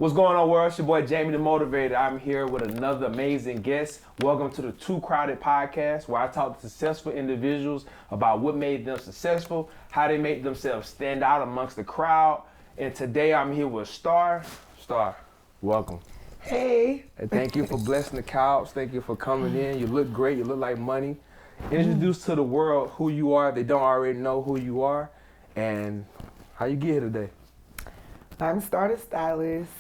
What's going on, world? It's your boy Jamie the Motivator. I'm here with another amazing guest. Welcome to the Too Crowded podcast, where I talk to successful individuals about what made them successful, how they made themselves stand out amongst the crowd. And today I'm here with Starr. Starr, welcome. Hey. And thank you for blessing the couch. Thank you for coming in. You look great. You look like money. Introduce to the world who you are if they don't already know who you are, and how you get here today. I'm Starr the stylist.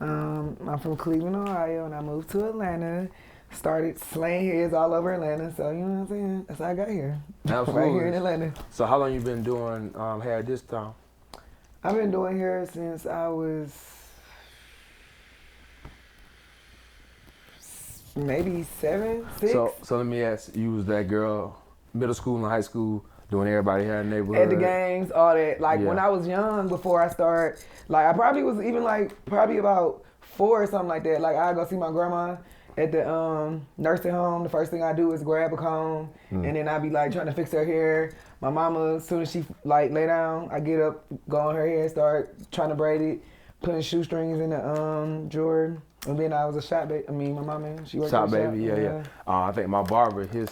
I'm from Cleveland, Ohio, and I moved to Atlanta. Started slaying heads all over Atlanta, so you know what I'm saying? That's how I got here. Absolutely. Right here in Atlanta. So how long you been doing hair this time? I've been doing hair since I was maybe 7, 6. So let me ask, you was that girl, middle school and high school, doing everybody hair in the neighborhood? At the games, all that. Like when I was young, before I started, like I probably was even like probably about 4 or something like that. Like I go see my grandma at the nursing home. The first thing I do is grab a comb, and then I be like trying to fix her hair. My mama, as soon as she like lay down, I get up, go on her hair, start trying to braid it, putting shoestrings in the drawer. And then I was a shop baby. I mean, my mama, she worked Shop at the baby, shop. yeah. I think my barber, his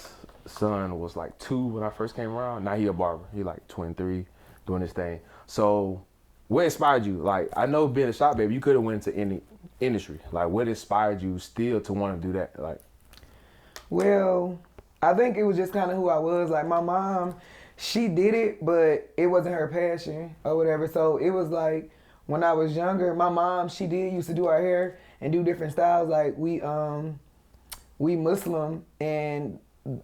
son was like 2 when I first came around. Now he a barber. He like 23, doing his thing. So what inspired you? Like, I know being a shop baby, you could have went into any industry. Like, what inspired you still to want to do that? Like, well, I think it was just kind of who I was. Like my mom, she did it, but it wasn't her passion or whatever. So it was like when I was younger, my mom, she used to do our hair and do different styles. Like we Muslim, and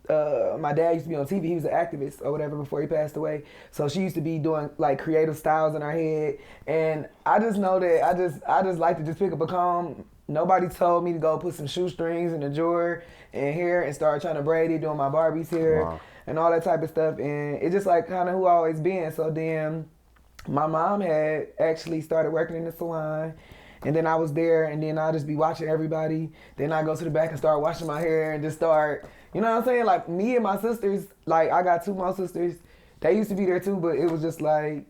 my dad used to be on TV. He was an activist or whatever before he passed away. So she used to be doing like creative styles in our head. And I just know that I just like to just pick up a comb. Nobody told me to go put some shoestrings in the drawer and hair and start trying to braid it, doing my Barbie's hair and all that type of stuff. And it's just like kind of who I always been. So then my mom had actually started working in the salon. And then I was there, and then I'd just be watching everybody. Then I go to the back and start washing my hair and just start, you know what I'm saying? Like me and my sisters, like I got 2 more sisters. They used to be there too, but it was just like,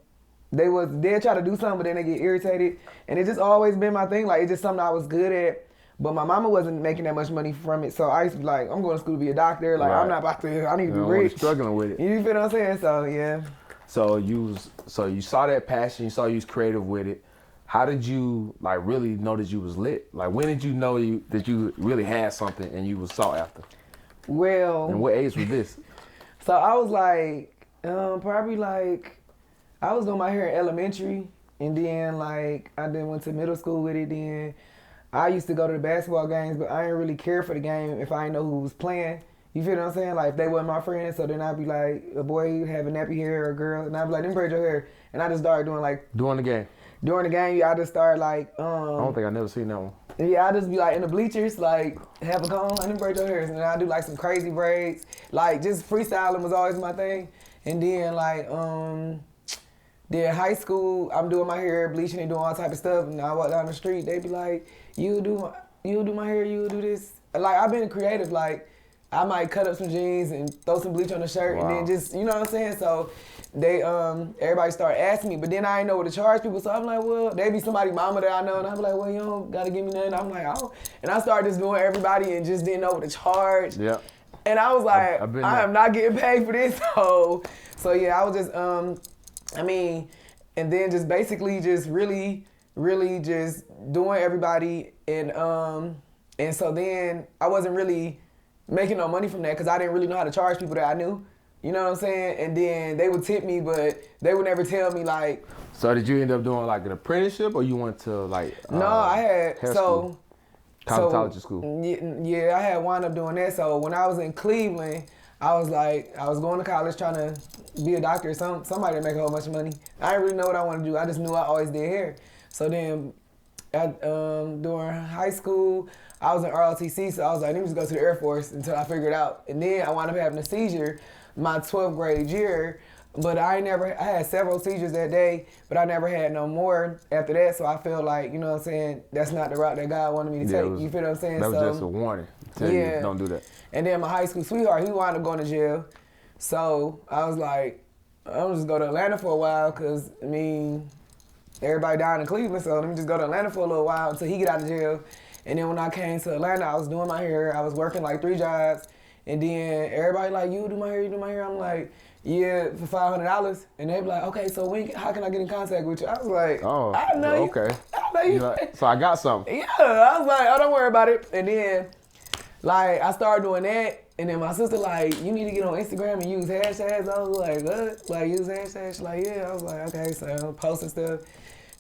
they'd try to do something, but then they get irritated. And it just always been my thing. Like it's just something I was good at. But my mama wasn't making that much money from it. So I used to be like, I'm going to school to be a doctor. Like I'm not about to, I need to be rich. Struggling with it. You feel what I'm saying? So yeah. So you saw that passion, you saw you was creative with it. How did you like really know that you was lit? Like when did you know that you really had something and you was sought after? Well. And what age was this? So I was like, probably like, I was doing my hair in elementary, and then like I then went to middle school with it. Then I used to go to the basketball games, but I didn't really care for the game if I didn't know who was playing. You feel what I'm saying? Like if they wasn't my friends, so then I'd be like, a boy having nappy hair or a girl, and I'd be like, them braid your hair, and I just started doing like during the game. During the game, I just started like I don't think I never seen that one. Yeah, I just be like in the bleachers, like have a comb and then braid your hair, and then I do like some crazy braids, like just freestyling was always my thing. And then like then high school, I'm doing my hair, bleaching and doing all type of stuff, and I walk down the street, they be like, you do my hair, you do this. Like I've been creative, like I might cut up some jeans and throw some bleach on the shirt, and then just, you know what I'm saying? So they everybody started asking me, but then I didn't know what to charge people, so I'm like, well, they be somebody mama that I know, and I'm like, well, you don't gotta give me nothing. I'm like, oh, and I started just doing everybody and just didn't know what to charge. Yeah. And I was like, I am not getting paid for this. So yeah, I was just and then just basically just really just doing everybody, and so then I wasn't really making no money from that because I didn't really know how to charge people that I knew. You know what I'm saying? And then they would tip me, but they would never tell me like. So did you end up doing like an apprenticeship, or you went to like? No, I had cosmetology school. Yeah, I had wound up doing that. So when I was in Cleveland, I was going to college trying to be a doctor, somebody to make a whole bunch of money. I didn't really know what I wanted to do. I just knew I always did hair. So then during high school, I was in ROTC, so I was like, let me just go to the Air Force until I figured it out. And then I wound up having a seizure my 12th grade year, but I had several seizures that day, but I never had no more after that, so I feel like, you know what I'm saying, that's not the route that God wanted me to take. You feel what I'm saying? That was just a warning. Tell you don't do that. And then my high school sweetheart, he wound up going to jail. So I was like, I'm just go to Atlanta for a while, because, I mean, everybody down in Cleveland, so let me just go to Atlanta for a little while until he get out of jail. And then when I came to Atlanta, I was doing my hair. I was working like 3 jobs. And then everybody like, you do my hair? I'm like, yeah, for $500. And they be like, okay, so how can I get in contact with you? I was like, I know you. Okay. I know you. Like, so I got something. Yeah, I was like, oh, don't worry about it. And then, like, I started doing that. And then my sister like, you need to get on Instagram and use hashtags. I was like, what? Like, use hashtags? She's like, yeah. I was like, okay, so I'm posting stuff.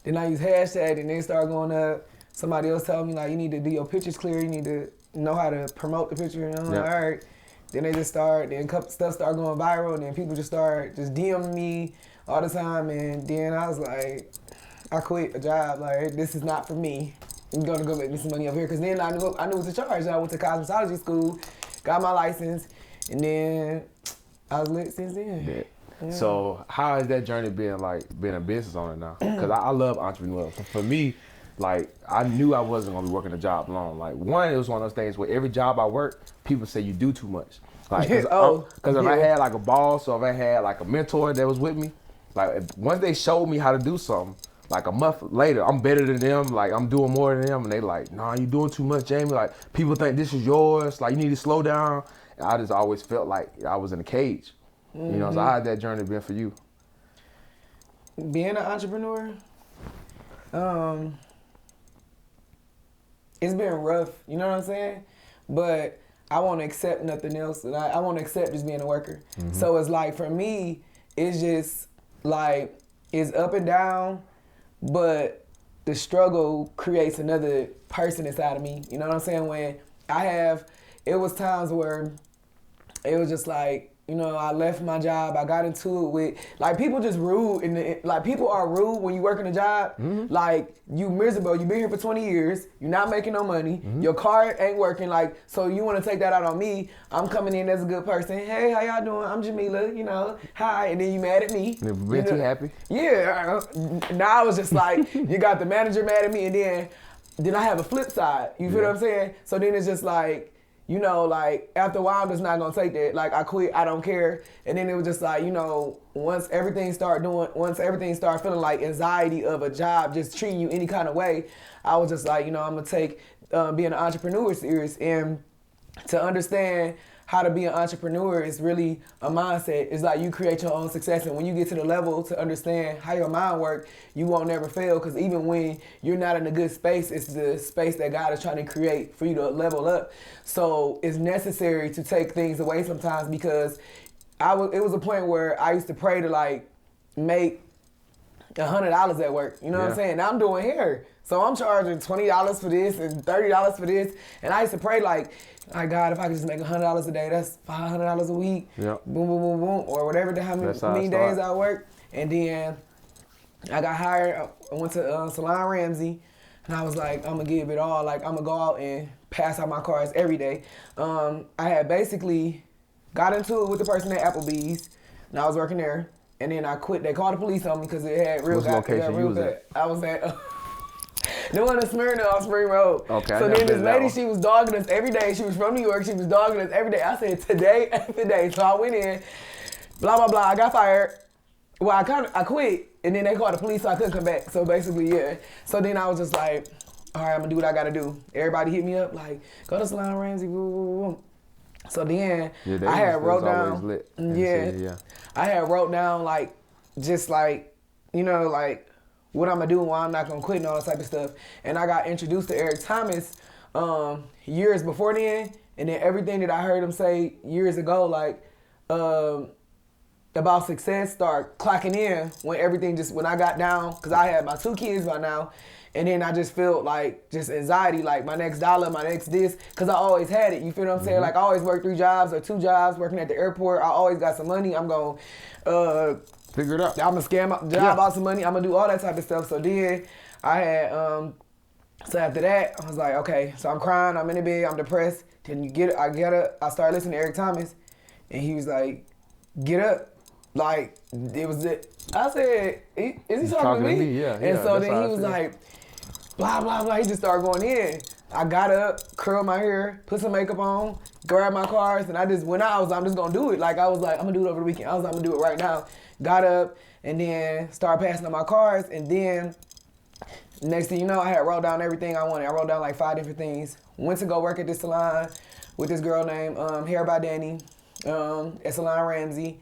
Then I use hashtag, and then start going up. Somebody else told me, like, you need to do your pictures clear. You need to know how to promote the picture. And I'm like, all right. Then they just start, then stuff start going viral, and then people just start just DMing me all the time. And then I was like, I quit a job. Like, this is not for me. I'm gonna go make me some money up here. Cause then I knew what to charge. I went to cosmetology school, got my license, and then I was lit since then. Yeah. Yeah. So how has that journey been, like, being a business owner now? Because I love entrepreneurs. So for me, like, I knew I wasn't gonna be working a job long. Like, one, it was one of those things where every job I work, people say you do too much. Like, because if I had like a boss or if I had like a mentor that was with me, like, once they showed me how to do something, like a month later, I'm better than them. Like, I'm doing more than them, and they like, nah, you doing too much, Jamie. Like, people think this is yours. Like, you need to slow down. And I just always felt like I was in a cage. You know, so how had that journey been for you? Being an entrepreneur, it's been rough. You know what I'm saying? But I won't accept nothing else. And I won't accept just being a worker. So it's like, for me, it's just like, it's up and down, but the struggle creates another person inside of me. You know what I'm saying? When it was times where it was just like, you know, I left my job. I got into it with, like, people just rude. Like, people are rude when you work in a job. Like, you miserable. You've been here for 20 years. You're not making no money. Your car ain't working. Like, so you want to take that out on me. I'm coming in as a good person. Hey, how y'all doing? I'm Jamila, you know. Hi. And then you mad at me. Been too happy? Yeah. Now I was just like, you got the manager mad at me. And then I have a flip side. You feel what I'm saying? So then it's just like, you know, like, after a while, I'm just not gonna take that. Like, I quit, I don't care. And then it was just like, you know, once everything started feeling like anxiety of a job just treating you any kind of way, I was just like, you know, I'm gonna take being an entrepreneur serious. And to understand how to be an entrepreneur is really a mindset. It's like you create your own success, and when you get to the level to understand how your mind works, you won't never fail, because even when you're not in a good space, it's the space that God is trying to create for you to level up. So it's necessary to take things away sometimes, because it was a point where I used to pray to, like, make $100 at work. You know what I'm saying? Now I'm doing hair. So I'm charging $20 for this and $30 for this. And I used to pray like, God, if I could just make $100 a day, that's $500 a week. Yep. Boom, boom, boom, boom. Or whatever how many days I work. And then I got hired. I went to Salon Ramsey. And I was like, I'm going to give it all. Like, I'm going to go out and pass out my cars every day. I had basically got into it with the person at Applebee's. And I was working there. And then I quit. They called the police on me because it had real bad. I was at the one in Smyrna off Spring Road. Okay. So then this lady, she was dogging us every day. She was from New York. She was dogging us every day. I said, today after day. So I went in, blah, blah, blah. I got fired. Well, I quit. And then they called the police, so I couldn't come back. So basically, yeah. So then I was just like, all right, I'm going to do what I got to do. Everybody hit me up like, go to Salon Ramsey, woo, woo, woo. So then I had wrote down, I had wrote down like, just like, you know, like what I'm gonna do and why I'm not gonna quit and all that type of stuff. And I got introduced to Eric Thomas years before then, and then everything that I heard him say years ago, like about success, start clocking in when I got down, because I had my 2 kids by now. And then I just felt like just anxiety, like my next dollar, my next this, because I always had it. You feel what I'm saying? Like I always worked 3 jobs or 2 jobs, working at the airport. I always got some money. I'm going to figure it out. I'm going to scam my job out some money. I'm going to do all that type of stuff. So then I had, so after that, I was like, okay, so I'm crying. I'm in the bed. I'm depressed. Then I started listening to Eric Thomas, and he was like, get up. Like, it was it. I said, is he talking to me? Yeah. And so then he was like, blah, blah, blah. He just started going in. I got up, curled my hair, put some makeup on, grabbed my cars, and I just went out. I'm just going to do it. Like, I was like, I'm going to do it over the weekend. I'm going to do it right now. Got up, and then started passing on my cars, and then next thing you know, I had wrote down everything I wanted. I wrote down like 5 different things. Went to go work at this salon with this girl named Hair by Danny at Salon Ramsey.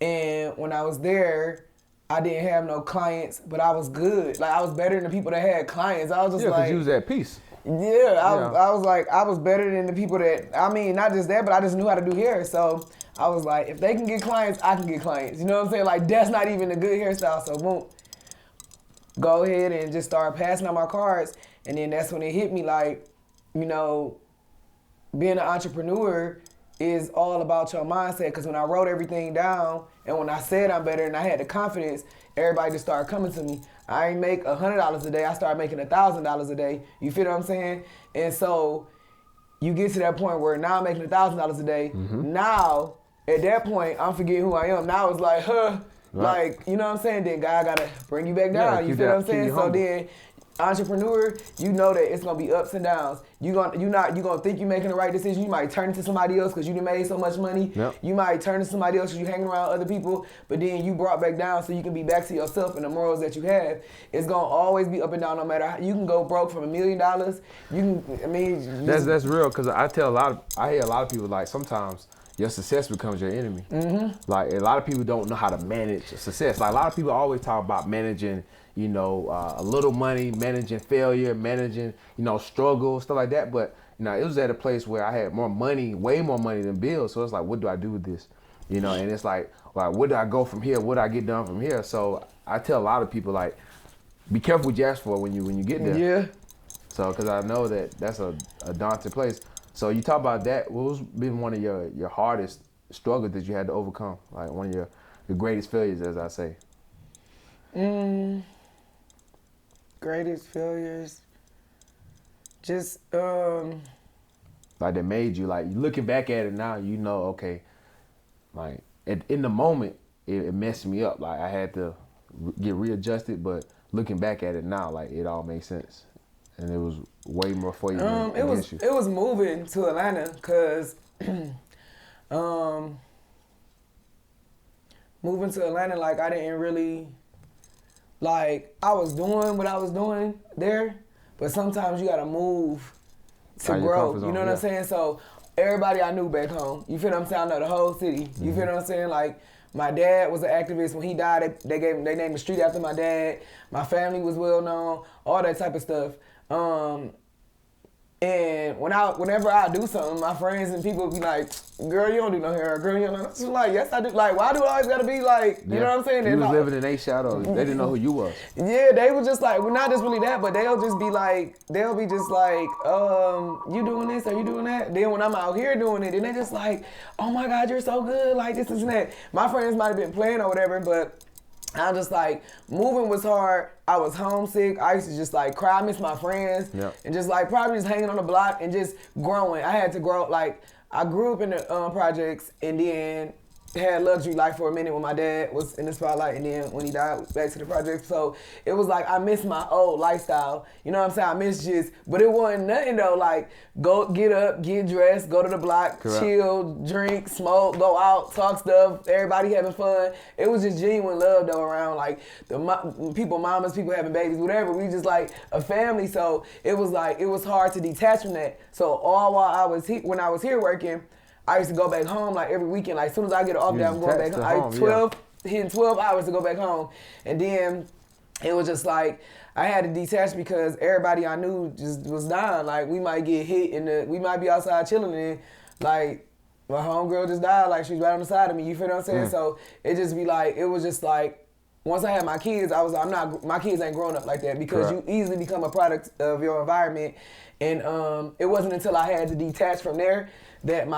And when I was there, I didn't have no clients, but I was good. Like, I was better than the people that had clients. I was just because you was at peace. Yeah, I was like, I was better than the people that, I mean, not just that, but I just knew how to do hair. So I was like, if they can get clients, I can get clients. You know what I'm saying? Like, that's not even a good hairstyle. So boom, go ahead and just start passing out my cards. And then that's when it hit me like, you know, being an entrepreneur is all about your mindset. Because when I wrote everything down and when I said I'm better and I had the confidence, everybody just started coming to me. I ain't make $100 a day. I started making $1,000 a day. You feel what I'm saying? And so you get to that point where now I'm making $1,000 a day. Mm-hmm. Now, at that point, I'm forgetting who I am. Now it's like, right. Like, you know what I'm saying? Then God gotta bring you back down. You feel what I'm saying? So then, entrepreneur, you know that it's gonna be ups and downs. You gonna think you're making the right decision. You might turn into somebody else because you done made so much money. Yep. You might turn to somebody else because you hanging around other people. But then you brought back down so you can be back to yourself and the morals that you have. It's gonna always be up and down no matter how. You can go broke from $1 million. You can, I mean, that's real because I hear a lot of people like sometimes your success becomes your enemy. Mm-hmm. Like a lot of people don't know how to manage success. Like a lot of people always talk about managing, you know, a little money, managing failure, managing, you know, struggle, stuff like that. But, you know, it was at a place where I had more money, way more money than bills. So it's like, what do I do with this? You know, and it's like, where do I go from here? What do I get done from here? So I tell a lot of people, like, be careful what you ask for when you get there. Yeah. So, because I know that's a daunting place. So you talk about that. What's been one of your hardest struggles that you had to overcome? Like one of your greatest failures, as I say. Greatest failures. Just like that made you, like, looking back at it now, you know, okay, like in the moment it messed me up. Like I had to get readjusted, but looking back at it now, like it all makes sense. And it was way more for you. It was moving to Atlanta because moving to Atlanta, like I didn't really, like I was doing what I was doing there, but sometimes you gotta move to grow. You know what I'm saying? So everybody I knew back home, you feel what I'm saying? I know the whole city. You feel what I'm saying? Like my dad was an activist. When he died, they named the street after my dad. My family was well known, all that type of stuff. And whenever I do something, my friends and people be like, "Girl, you don't do no hair. Girl, you don't." I'm just like, "Yes, I do." Like, why do I always gotta be like, you know what I'm saying? You was living in their shadow. They didn't know who you was. Yeah, they were just like, well, not just really that, but they'll just be like, you doing this or you doing that? Then when I'm out here doing it, then they just like, "Oh my God, you're so good!" Like this and that. My friends might have been playing or whatever, but I'm just like, moving was hard. I was homesick. I used to just like cry. I miss my friends. Yep. And just like probably just hanging on the block and just growing. I had to grow. Like I grew up in the projects and then had luxury life for a minute when my dad was in the spotlight and then when he died, back to the project. So it was like I miss my old lifestyle. You know what I'm saying? I miss just, but it wasn't nothing though. Like go get up, get dressed, go to the block, correct, chill, drink, smoke, go out, talk stuff, everybody having fun. It was just genuine love though around like the people, mamas, people having babies, whatever. We just like a family. So it was like, it was hard to detach from that. So all while I was when I was here working, I used to go back home like every weekend. Like as soon as I get off there, I'm going back home. Hitting 12 hours to go back home. And then it was just like, I had to detach because everybody I knew just was dying. Like we might get hit we might be outside chilling and like my homegirl just died. Like she was right on the side of me. You feel what I'm saying? So it just be like, it was just like, once I had my kids, my kids ain't growing up like that because you easily become a product of your environment. And it wasn't until I had to detach from there that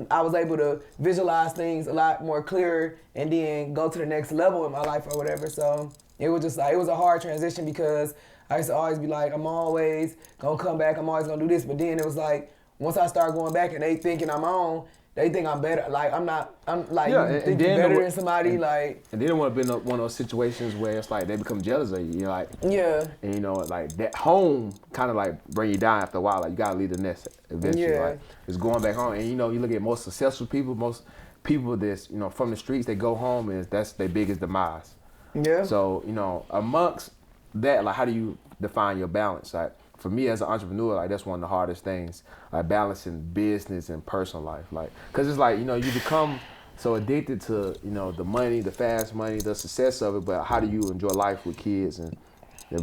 I was able to visualize things a lot more clearer and then go to the next level in my life or whatever. So it was just like, it was a hard transition because I used to always be like, I'm always gonna come back, I'm always gonna do this. But then it was like, once I start going back and they thinking I'm on, they think I'm better. Like I'm like, you think you're better than somebody, like. And they don't want to be in one of those situations where it's like they become jealous of you. You know, like. Yeah. And you know, like that home kind of like bring you down after a while. Like you gotta leave the nest eventually. Yeah. Like it's going back home. And you know, you look at most successful people, most people that's from the streets, they go home and that's their biggest demise. Yeah. So you know, amongst that, like, how do you define your balance? Like, for me as an entrepreneur, like, that's one of the hardest things, like balancing business and personal life. Like, cause it's like, you know, you become so addicted to, you know, the money, the fast money, the success of it, but how do you enjoy life with kids and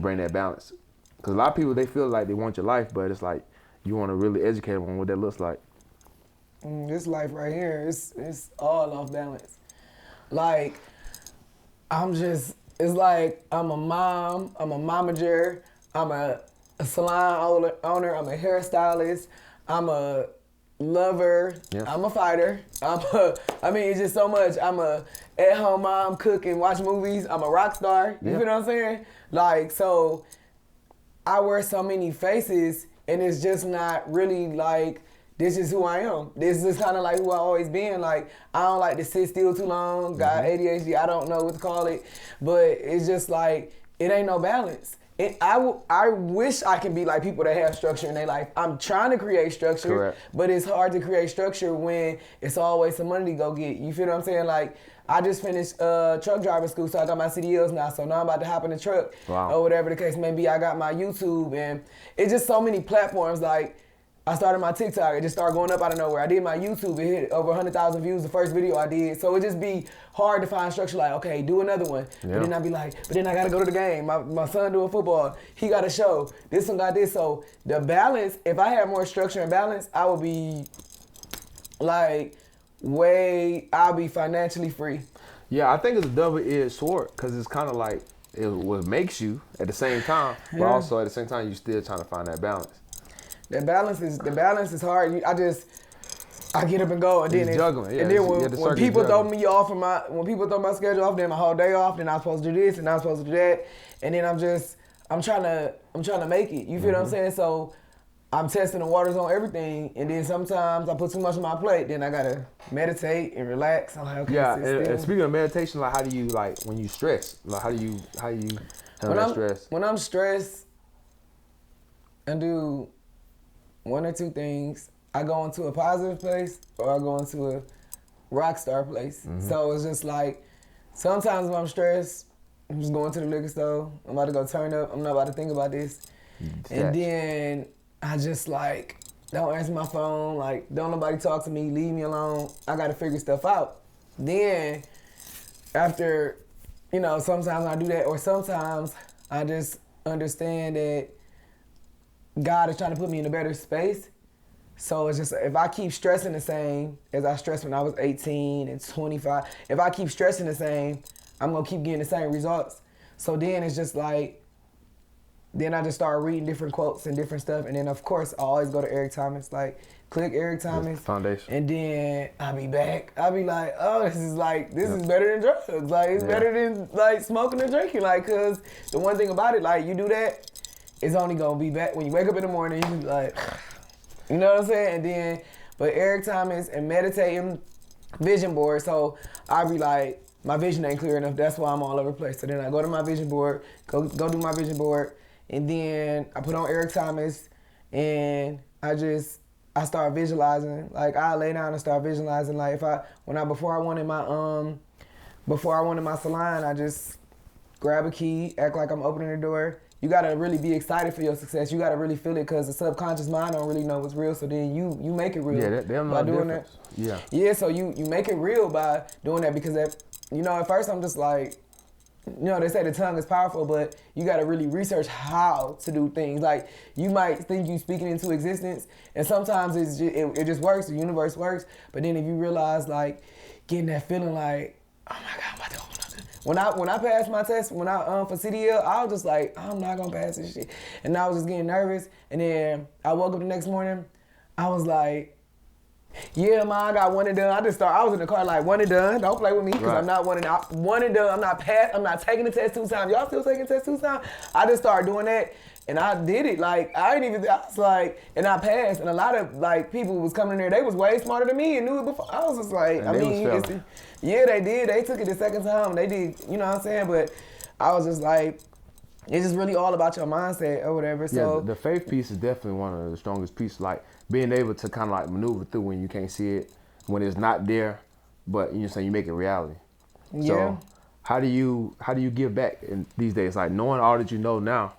bring that balance? Cause a lot of people, they feel like they want your life, but it's like, you want to really educate them on what that looks like. This life right here, it's all off balance. Like, it's like I'm a mom, I'm a momager, I'm a salon owner, I'm a hairstylist, I'm a lover, I'm a fighter, it's just so much. I'm a at-home mom, cook and watch movies, I'm a rock star, you feel what I'm saying? Like, so I wear so many faces and it's just not really like, this is who I am. This is kind of like who I always been. Like, I don't like to sit still too long. Got ADHD, I don't know what to call it. But it's just like, it ain't no balance. I wish I can be like people that have structure in their life. I'm trying to create structure, correct, but it's hard to create structure when it's always some money to go get. You feel what I'm saying? Like, I just finished truck driving school, so I got my CDLs now. So now I'm about to hop in the truck or whatever the case may be. I got my YouTube, and it's just so many platforms. Like, I started my TikTok, it just started going up out of nowhere. I did my YouTube, it hit over 100,000 views the first video I did. So it just be hard to find structure, like, okay, do another one. But then I be like, but then I gotta go to the game. My son doing football, he got a show. This one got this. So the balance, if I had more structure and balance, I would be like, I'll be financially free. Yeah, I think it's a double-edged sword, because it's kind of like, it what makes you at the same time, but also at the same time, you still trying to find that balance. The balance is hard. I get up and go, and then juggling. And then when people throw me off when people throw my schedule off, then my whole day off, then I'm supposed to do this and I'm supposed to do that, and then I'm trying to make it. You feel what I'm saying? So I'm testing the waters on everything, and then sometimes I put too much on my plate. Then I gotta meditate and relax. I'm like, okay. Yeah, and speaking of meditation, like, how do you, like, when you stress, like, how do you handle that stress? When I'm stressed, I do one or two things. I go into a positive place or I go into a rock star place. So it's just like, sometimes when I'm stressed, I'm just going to the liquor store. I'm about to go turn up. I'm not about to think about this. And then I just like, don't answer my phone. Like, don't nobody talk to me. Leave me alone. I got to figure stuff out. Then after, sometimes I do that, or sometimes I just understand that God is trying to put me in a better space. So it's just, if I keep stressing the same as I stressed when I was 18 and 25, if I keep stressing the same, I'm gonna keep getting the same results. So then it's just like, then I just start reading different quotes and different stuff. And then of course, I always go to Eric Thomas, like, click Eric Thomas. Foundation. And then I'll be back. I'll be like, oh, this is better than drugs. Like, it's better than like smoking and drinking. Like, cause the one thing about it, like, you do that, it's only gonna be back when you wake up in the morning. You be like, you know what I'm saying? And then, but Eric Thomas and meditating, vision board. So I be like, my vision ain't clear enough. That's why I'm all over the place. So then I go to my vision board, go do my vision board, and then I put on Eric Thomas, and I start visualizing. Like, I lay down and start visualizing. Like, before I wanted my salon, I just grab a key, act like I'm opening the door. You gotta really be excited for your success. You gotta really feel it, because the subconscious mind don't really know what's real. So then you make it real. Yeah, they don't know the difference. Yeah. Yeah, so you make it real by doing that, because at first I'm just like, they say the tongue is powerful, but you gotta really research how to do things. Like, you might think you speaking into existence, and sometimes it just works, the universe works. But then if you realize, like, getting that feeling like, oh my God, I'm about to open up. When I passed my test, for CDL, I was just like, I'm not gonna pass this shit. And I was just getting nervous. And then I woke up the next morning, I was like, yeah, Ma, I got one and done. I was in the car like, one and done. Don't play with me, because I'm not one and done. I'm not taking the test 2 times. Y'all still taking the test 2 times? I just started doing that, and I did it. Like, I was like, and I passed. And a lot of, like, people was coming in there, they was way smarter than me and knew it before. I was just like, yeah, they did. They took it the second time. They did, you know what I'm saying? But I was just like, it's just really all about your mindset or whatever. So the faith piece is definitely one of the strongest pieces. Like, being able to kind of like maneuver through when you can't see it, when it's not there, but you make it reality. Yeah. So how do you give back in these days? Like knowing all that you know now.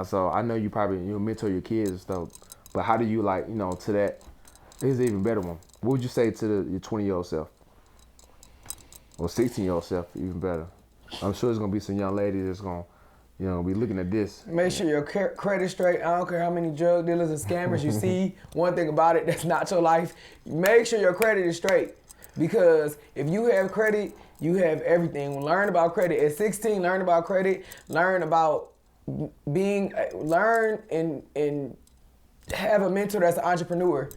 So I know you probably mentor your kids and stuff, but how do you to that? Here's an even better one. What would you say to your 20-year-old self? Or 16-year-old self, even better. I'm sure there's gonna be some young ladies that's gonna, be looking at this. Make sure your credit straight. I don't care how many drug dealers and scammers you see. One thing about it, that's not your life. Make sure your credit is straight. Because if you have credit, you have everything. Learn about credit. At 16, learn about credit. Learn about learn and have a mentor that's an entrepreneur.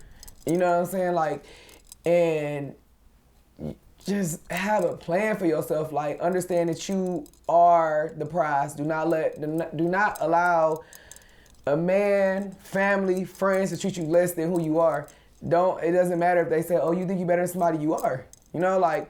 You know what I'm saying? Like, and just have a plan for yourself. Like, understand that you are the prize. Do not allow a man, family, friends to treat you less than who you are. It doesn't matter if they say, oh, you think you better than somebody, you are. Like,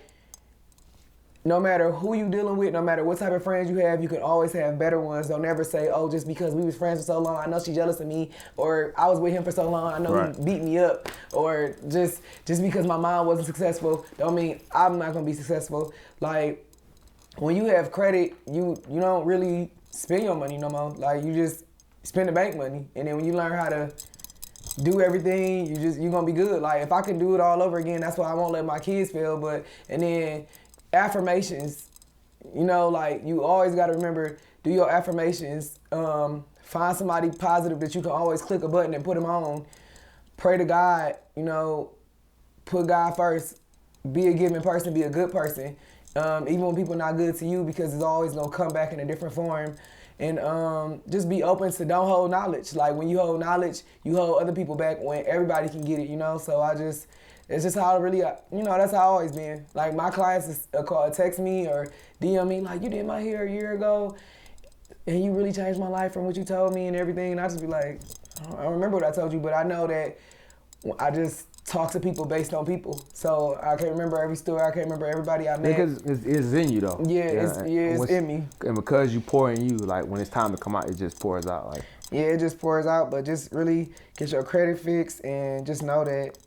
no matter who you dealing with, no matter what type of friends you have, you can always have better ones. Don't ever say, oh, just because we was friends for so long, I know she's jealous of me, or I was with him for so long, I know he beat me up, or just because my mom wasn't successful, don't mean I'm not gonna be successful. Like, when you have credit, you don't really spend your money no more. Like, you just spend the bank money, and then when you learn how to do everything, you're gonna be good. Like, if I can do it all over again, that's why I won't let my kids fail. And then affirmations, like, you always got to remember, do your affirmations. Find somebody positive that you can always click a button and put them on. Pray to God, put God first. Be a giving person, be a good person. Even when people are not good to you, because it's always going to come back in a different form. And just be open to don't hold knowledge. Like, when you hold knowledge, you hold other people back when everybody can get it, So it's just how I really, that's how I always been. Like, my clients text me or DM me, like, you did my hair a year ago, and you really changed my life from what you told me and everything. And I just be like, I don't remember what I told you, but I know that I just talk to people based on people. So I can't remember every story. I can't remember everybody I met. Because it's in you, though. Yeah, it's in me. And because you pour in you, like, when it's time to come out, it just pours out. Like, yeah, it just pours out. But just really get your credit fixed and just know that.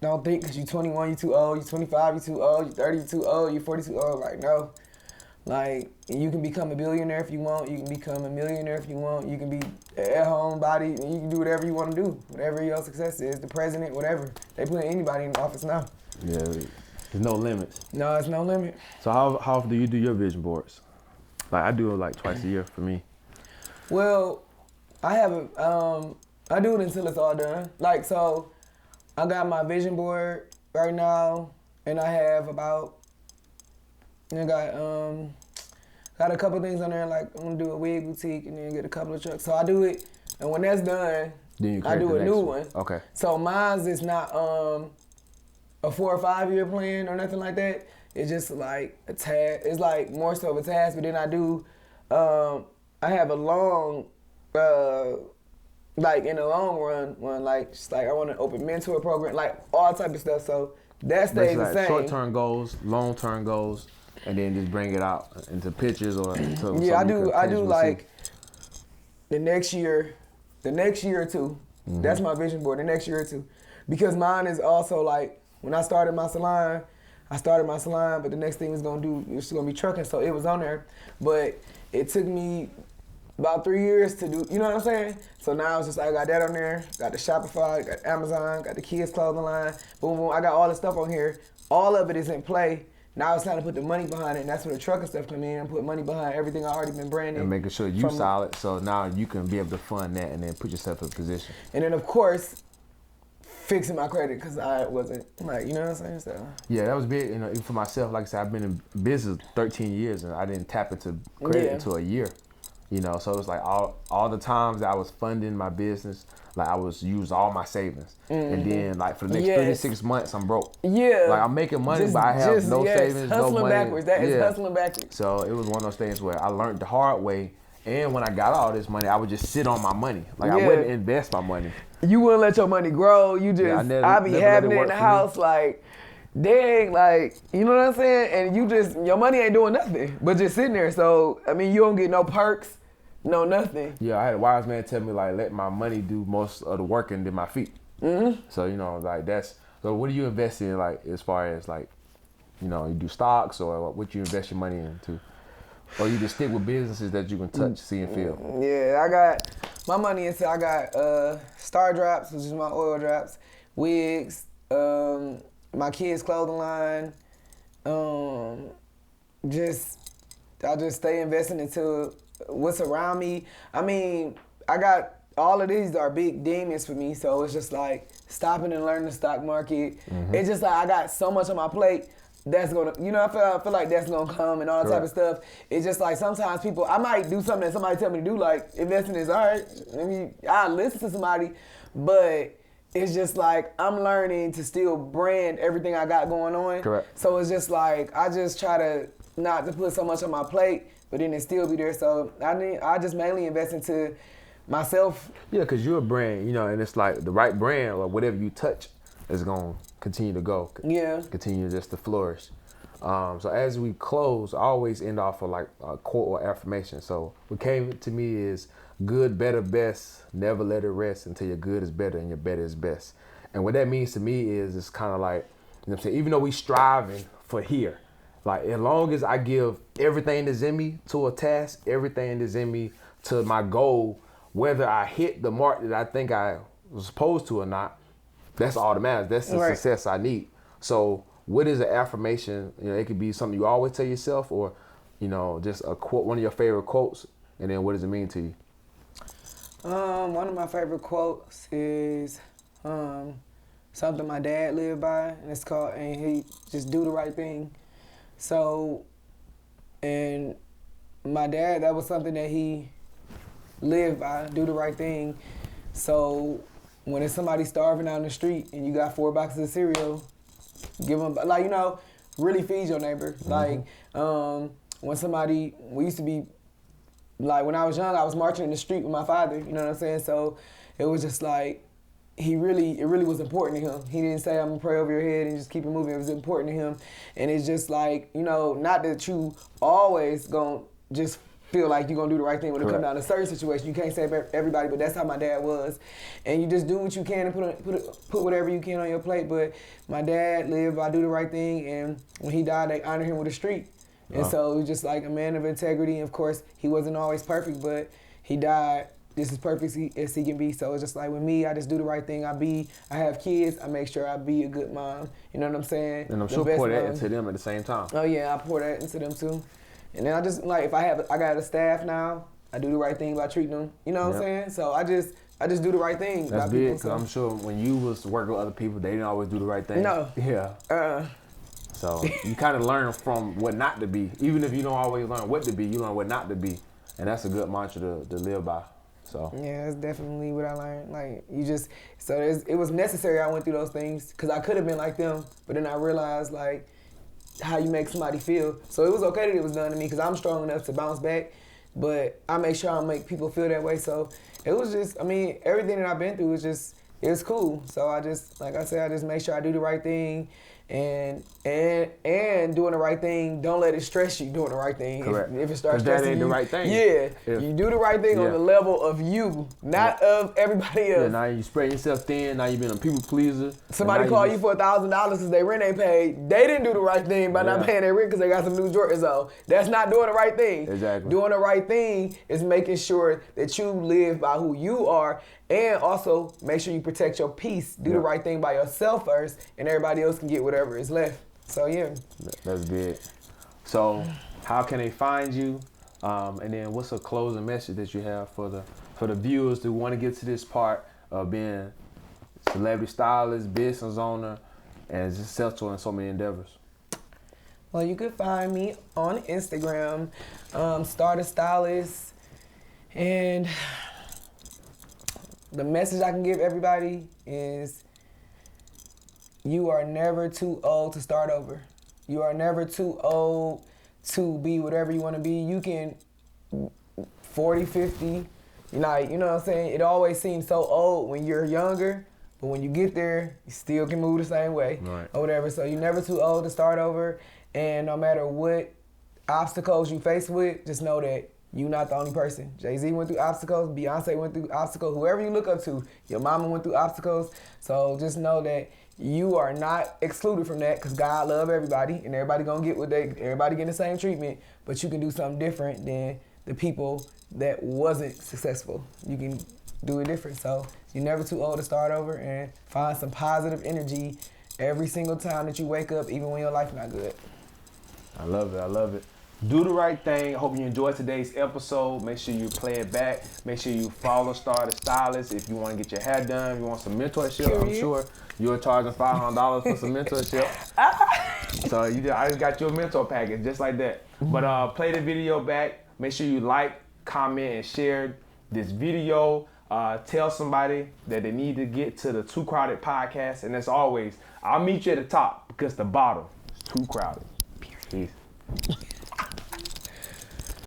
Don't think because you're 21, you're too old, you're 25, you're too old, you're 30, you're too old, you're 40, too old. Like, no. Like, you can become a billionaire if you want. You can become a millionaire if you want. You can be at home body. You can do whatever you want to do. Whatever your success is, the president, whatever. They put anybody in office now. Yeah, there's no limits. No, it's no limit. So how often do you do your vision boards? Like, I do it like twice a year for me. Well, I do it until it's all done. Like, so I got my vision board right now, and I have got a couple things on there, like I'm gonna do a wig boutique and then get a couple of trucks. So I do it, and when that's done, I do a new one. Okay. So mine's is not a 4 or 5 year plan or nothing like that. It's just like a task. It's like more so of a task, but then I do, I have a long, like in the long run, when like just like I want to open mentor program, like all type of stuff. So that stays the same. Short-term goals, long-term goals, and then just bring it out into pictures or into yeah. I do like the next year or two. Mm-hmm. That's my vision board. The next year or two, because mine is also like when I started my salon, but the next thing was gonna be trucking. So it was on there, but it took me about 3 years to do, you know what I'm saying? So now it's just like I got that on there, got the Shopify, got Amazon, got the kids clothing line, boom, boom. I got all the stuff on here. All of it is in play. Now it's time to put the money behind it, and that's where the trucking stuff come in and put money behind everything I already been branding. And making sure you solid, so now you can be able to fund that and then put yourself in a position. And then, of course, fixing my credit, because I wasn't, like, you know what I'm saying? So yeah, that was big, even for myself. Like I said, I've been in business 13 years, and I didn't tap into credit until a year. So it's like all the times that I was funding my business, like I was using all my savings. Mm-hmm. And then like for the next 36 months, I'm broke. Yeah. Like I'm making money, but I have no savings, no money. Hustling backwards. That is hustling backwards. So it was one of those things where I learned the hard way. And when I got all this money, I would just sit on my money. Like I wouldn't invest my money. You wouldn't let your money grow. You just, I be having it in the house like, dang, like, you know what I'm saying? And your money ain't doing nothing, but just sitting there. So, I mean, you don't get no perks. No, nothing. Yeah, I had a wise man tell me, like, let my money do most of the working than my feet. Mm-hmm. So, like, so what do you invest in, like, as far as, like, you do stocks or what you invest your money into? Or you just stick with businesses that you can touch, see, and feel? Yeah, I got my money into. I got Starr drops, which is my oil drops, wigs, my kids' clothing line. I just stay investing into what's around me. I mean, I got all of these are big demons for me, so it's just like stopping and learning the stock market. It's just like I got so much on my plate that's gonna, I feel like that's gonna come and all that type of stuff. It's just like sometimes people, I might do something that somebody tell me to do, like investing is all right. I mean, I listen to somebody, but it's just like I'm learning to still brand everything I got going on. Correct. So it's just like I just try to not to put so much on my plate, but then it still be there. So I just mainly invest into myself. Yeah, because you're a brand, and it's like the right brand or whatever you touch is going to continue to go. Yeah. Continue just to flourish. So as we close, I always end off with like a quote or affirmation. So what came to me is good, better, best. Never let it rest until your good is better and your better is best. And what that means to me is it's kind of like, what I'm saying, even though we striving for here, like as long as I give everything that's in me to a task, everything that's in me to my goal, whether I hit the mark that I think I was supposed to or not, that's all that matters. That's the success I need. So what is an affirmation? It could be something you always tell yourself, or, just a quote, one of your favorite quotes, and then what does it mean to you? One of my favorite quotes is something my dad lived by, and it's called, and he just do the right thing. So, and my dad, that was something that he lived by, do the right thing. So when it's somebody starving out in the street and you got 4 boxes of cereal, give them, really feed your neighbor. Like, when we used to be, like when I was young, I was marching in the street with my father, you know what I'm saying? So it was just like, it really was important to him. He didn't say, I'm gonna pray over your head and just keep it moving. It was important to him. And it's just like, not that you always gonna just feel like you're gonna do the right thing when it comes down to certain situations. You can't save everybody, but that's how my dad was. And you just do what you can and put whatever you can on your plate. But my dad lived by do the right thing, and when he died, they honored him with a street. And so it was just like a man of integrity. And of course, he wasn't always perfect, but he died just as perfect as he can be. So it's just like with me, I just do the right thing. I have kids, I make sure I be a good mom. You know what I'm saying? And I'm sure pour that into them at the same time. Oh yeah, I pour that into them too. And then I just, like, if I got a staff now, I do the right thing by treating them. You know what I'm saying? So I just do the right thing. That's big, because I'm sure when you was working with other people, they didn't always do the right thing. No. Yeah. So you kind of learn from what not to be. Even if you don't always learn what to be, you learn what not to be. And that's a good mantra to live by. So yeah, that's definitely what I learned. Like, it was necessary I went through those things, because I could have been like them, but then I realized, like, how you make somebody feel. So it was okay that it was done to me, because I'm strong enough to bounce back, but I make sure I make people feel that way. So it was just, everything that I've been through it was cool. So I just, like I said, I just make sure I do the right thing, and doing the right thing, don't let it stress you doing the right thing. Correct. If it starts that stressing ain't you, the right thing. Yeah, you do the right thing on the level of you, not of everybody else. Yeah, now you spread yourself thin, now you been a people pleaser. Somebody call you for $1,000 because their rent ain't paid. They didn't do the right thing by not paying their rent because they got some new Jordans on. That's not doing the right thing. Exactly. Doing the right thing is making sure that you live by who you are, and also make sure you protect your peace. Do the right thing by yourself first, and everybody else can get whatever is left. So yeah. That's big. So how can they find you? And then what's a closing message that you have for the viewers who want to get to this part of being celebrity stylist, business owner, and successful in so many endeavors? Well, you can find me on Instagram, Starr the Stylist, and the message I can give everybody is, you are never too old to start over. You are never too old to be whatever you want to be. You can 40, 50, you know what I'm saying? It always seems so old when you're younger, but when you get there, you still can move the same way or whatever. So you're never too old to start over, and no matter what obstacles you face with, just know that You not the only person. Jay-Z went through obstacles. Beyonce went through obstacles. Whoever you look up to, your mama went through obstacles. So just know that you are not excluded from that because God love everybody and everybody gonna get everybody getting the same treatment, but you can do something different than the people that wasn't successful. You can do it different. So you're never too old to start over and find some positive energy every single time that you wake up, even when your life not good. I love it. I love it. Do the right thing. Hope you enjoyed today's episode. Make sure you play it back. Make sure you follow Starr the Stylist if you want to get your hair done. If you want some mentorship, I'm sure you're charging $500 for some mentorship. So I just got you a mentor package just like that. But play the video back. Make sure you like, comment, and share this video. Tell somebody that they need to get to the Too Crowded podcast. And as always, I'll meet you at the top because the bottom is too crowded. Peace.